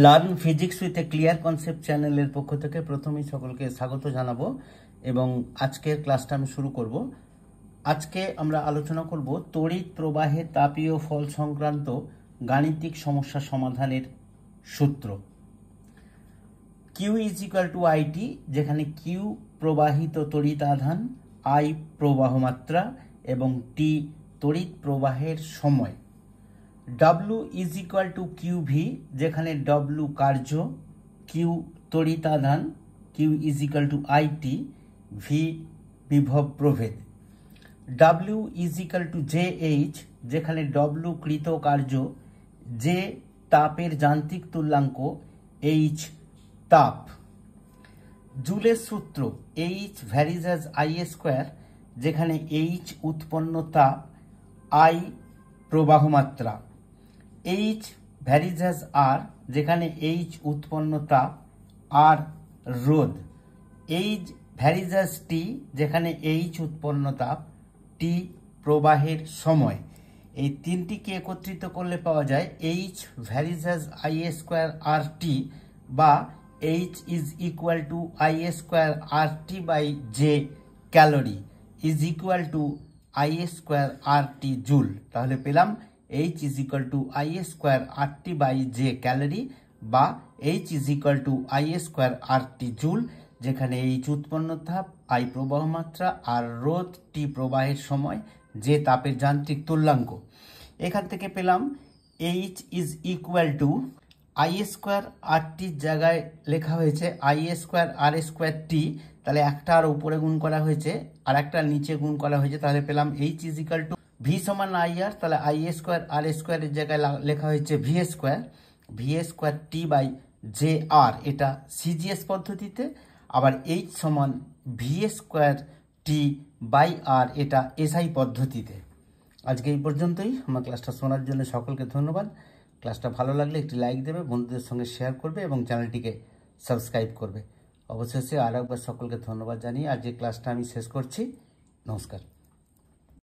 Learn physics with a clear concept চ্যানেলের পক্ষ থেকে প্রথমেই সকলকে স্বাগত জানাবো এবং আজকের ক্লাসটা আমি শুরু করব। আজকে আমরা আলোচনা করব তড়িৎ প্রবাহে তাপীয় ফল সংক্রান্ত গাণিতিক সমস্যা সমাধানের সূত্র। Q is equal to IT, যেখানে কিউ প্রবাহিত তড়িৎ আধান, আই প্রবাহ মাত্রা এবং টি তড়িৎ প্রবাহের সময়। W is equal to Q V, যেখানে W কার্য, কিউ তড়িৎ আধান, Q is equal to IT, V বিভব প্রভেদ। W is equal to J H, যেখানে W কৃত কার্য, জে তাপের যান্ত্রিক তুল্যাঙ্ক, এইচ তাপ। জুলের সূত্র H varies as I square, যেখানে এইচ উৎপন্ন তাপ, আই প্রবাহ মাত্রা। এইচ ভ্যারিজ অ্যাজ আর, যেখানে এইচ উৎপন্ন তাপ, আর রোধ। এইচ ভ্যারিজ অ্যাজ টি, যেখানে এইচ উৎপন্ন তাপ, টি প্রবাহের সময়। এই তিনটিকে একত্রিত করলে পাওয়া যায় H varies as I square R T, বা H is equal to I square R T by J calorie is equal to I square R T joule. তাহলে পেলাম H is equal to I square RT by J calorie, বা H is equal to I square RT joule, যেখানে H উৎপন্ন তাপ, I প্রবাহ মাত্রা, আর রোধ T প্রবাহের সময়, যে তাপের যান্ত্রিক তুল্যাঙ্ক। এখান থেকে পেলাম H is equal to I square RT জায়গায় লেখা হয়েছে I square R square T, তাহলে একটা আর উপরে গুণ করা হয়েছে আর একটা নিচে গুণ করা হয়েছে, তাহলে পেলাম H is equal to V সমান আই আর, তাহলে আই স্কোয়ার আর স্কোয়ারের জায়গায় লেখা হয়েছে V square T by J R, এটা সিজিএস পদ্ধতিতে। আবার এইচ সমান V square T by R, এটা এসআই পদ্ধতিতে। আজকে এই পর্যন্তই। আমার ক্লাসটা শোনার জন্য সকলকে ধন্যবাদ। ক্লাসটা ভালো লাগলে একটি লাইক দেবে, বন্ধুদের সঙ্গে শেয়ার করবে এবং চ্যানেলটিকে সাবস্ক্রাইব করবে। অবশেষে আর একবার সকলকে ধন্যবাদ জানিয়ে আজকে ক্লাসটা আমি শেষ করছি। নমস্কার।